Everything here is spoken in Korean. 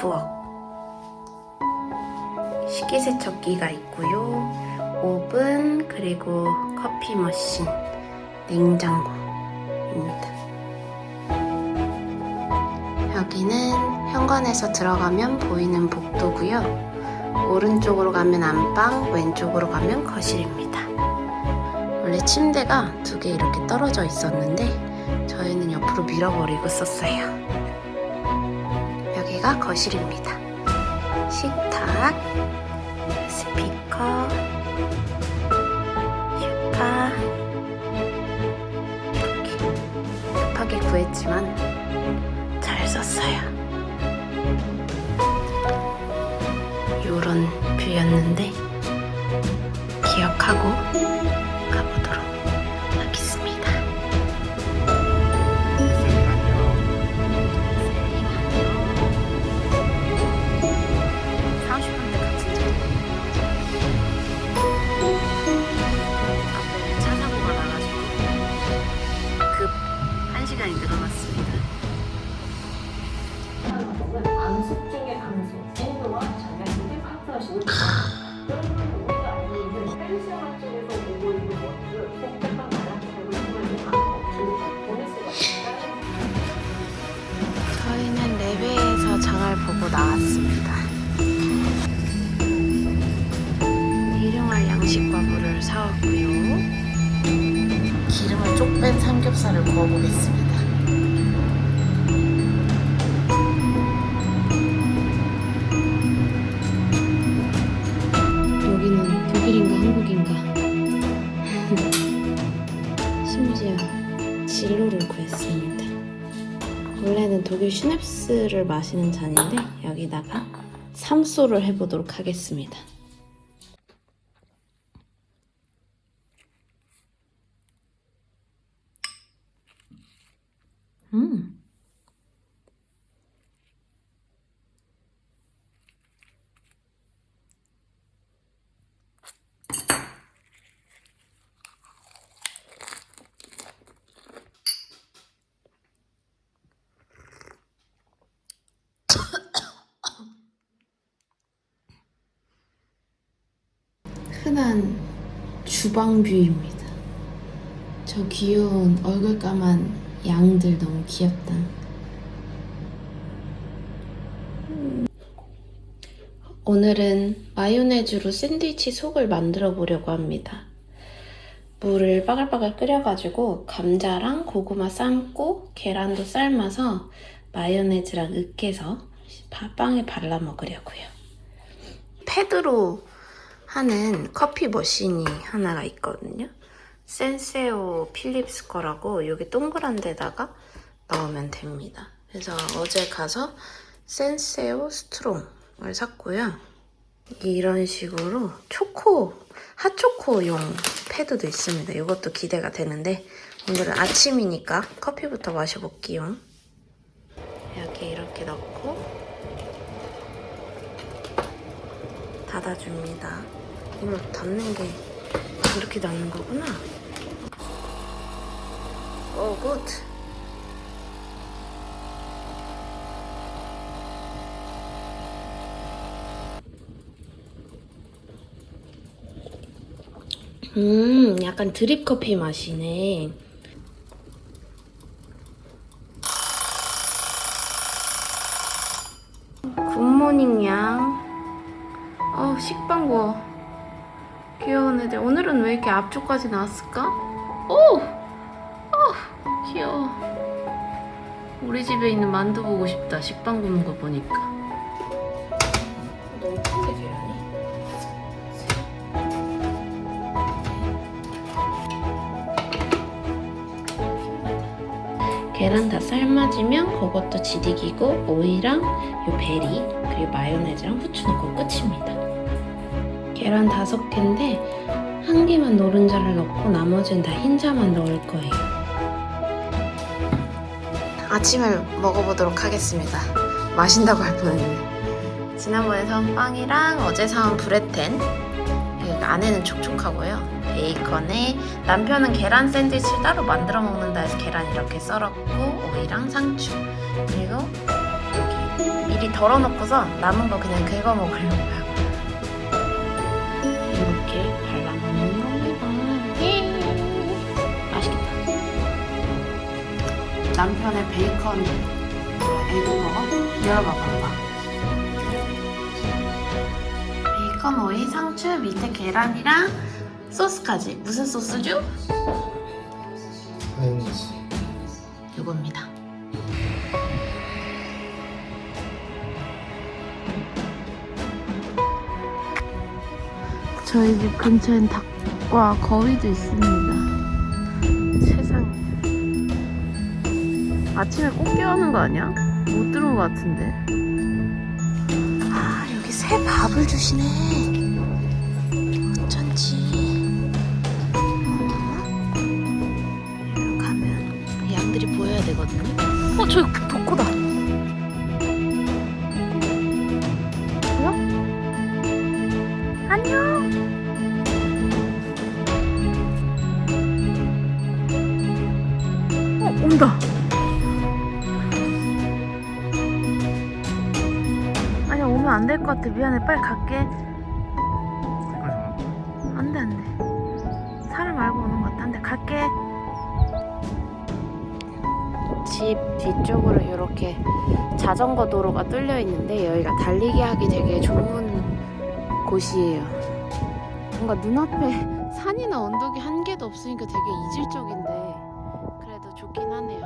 부엌. 식기세척기가 있고요. 오븐, 그리고 커피 머신, 냉장고입니다. 여기는 현관에서 들어가면 보이는 복도고요. 오른쪽으로 가면 안방, 왼쪽으로 가면 거실입니다. 원래 침대가 2개 이렇게 떨어져 있었는데 저희는 옆으로 밀어버리고 썼어요. 여기가 거실입니다. 식탁, 스피커, 슈파. 이렇게 급하게 구했지만 잘 썼어요. 요런 뷰였는데 기억하고 가보도록 하겠습니다. 앞에 차 사고가 나가지고 급 1시간이 늘어났습니다. 강습 중에 강습, 인도와 전략적인 파트너십을 우리가 알고 있는 헬스장 쪽에서 오고 있는 것들 복잡한 마라톤을 보낼 수가 있습니다. 저희는 레베에서 장을 보고 나왔습니다. 일용할 양식과 물을 사왔고요. 기름을 쪽 뺀 삼겹살을 구워보겠습니다. 여기는 독일인가 한국인가 심지어 진로를 구했습니다. 원래는 독일 슈냅스를 마시는 잔인데 여기다가 삼소를 해보도록 하겠습니다. 흔한 주방뷰입니다. 저 귀여운 얼굴 까만 양들 너무 귀엽다. 오늘은 마요네즈로 샌드위치 속을 만들어 보려고 합니다. 물을 바글바글 끓여가지고 감자랑 고구마 삶고 계란도 삶아서 마요네즈랑 으깨서 빵에 발라 먹으려고요. 패드로 하는 커피 머신이 하나가 있거든요. 센세오 필립스 거라고 여기 동그란 데다가 넣으면 됩니다. 그래서 어제 가서 센세오 스트롱을 샀고요. 이런 식으로 핫초코용 패드도 있습니다. 이것도 기대가 되는데 오늘은 아침이니까 커피부터 마셔볼게요. 여기 이렇게 넣고 닫아줍니다. 이걸 닫는 게 이렇게 닫는 거구나. 오, 굿. 약간 드립 커피 맛이네. 굿모닝 양. 식빵 구워. 귀여운 애들. 오늘은 왜 이렇게 앞쪽까지 나왔을까? 오! 귀여워. 우리 집에 있는 만두 보고 싶다. 식빵 굽는 거 보니까. 너무 큰데 계란이? 계란 다 삶아지면 그것도 지디기고 오이랑 요 베리 그리고 마요네즈랑 후추 넣고 끝입니다. 계란 5개인데 1개만 노른자를 넣고 나머지는 다 흰자만 넣을 거예요. 아침을 먹어보도록 하겠습니다. 마신다고 할 뻔했네. 지난번에 사온 빵이랑 어제 사온 브레텐. 안에는 촉촉하고요. 베이컨에 남편은 계란 샌드위치를 따로 만들어 먹는다 해서 계란 이렇게 썰었고 오이랑 상추 그리고 이렇게 미리 덜어놓고서 남은 거 그냥 긁어 먹으려고요. 이렇게 발라먹는 겁니다. 예! 맛있겠다. 남편의 베이컨 에그버거 열어봐봐. 베이컨, 오이, 상추, 밑에 계란이랑 소스까지. 무슨 소스죠? 마요네즈. 이겁니다. 저희 집 근처엔 닭과 거위도 있습니다. 세상에. 아침에 꼭 깨우는 거 아니야? 못 들은 거 같은데. 아, 여기 새 밥을 주시네. 어쩐지. 여기 가면 양들이 보여야 되거든요. 저기 독고다. 뭐야? 안녕. 온다. 아니야, 오면 안 될 것 같아. 미안해, 빨리 갈게. 안 돼, 안 돼. 사람 알고 오는 것 같아. 안 돼, 갈게. 집 뒤쪽으로 이렇게 자전거 도로가 뚫려 있는데 여기가 달리기 하기 되게 좋은 곳이에요. 뭔가 눈앞에 산이나 언덕이 한 개도 없으니까 되게 이질적인데 그래도 좋긴 하네요.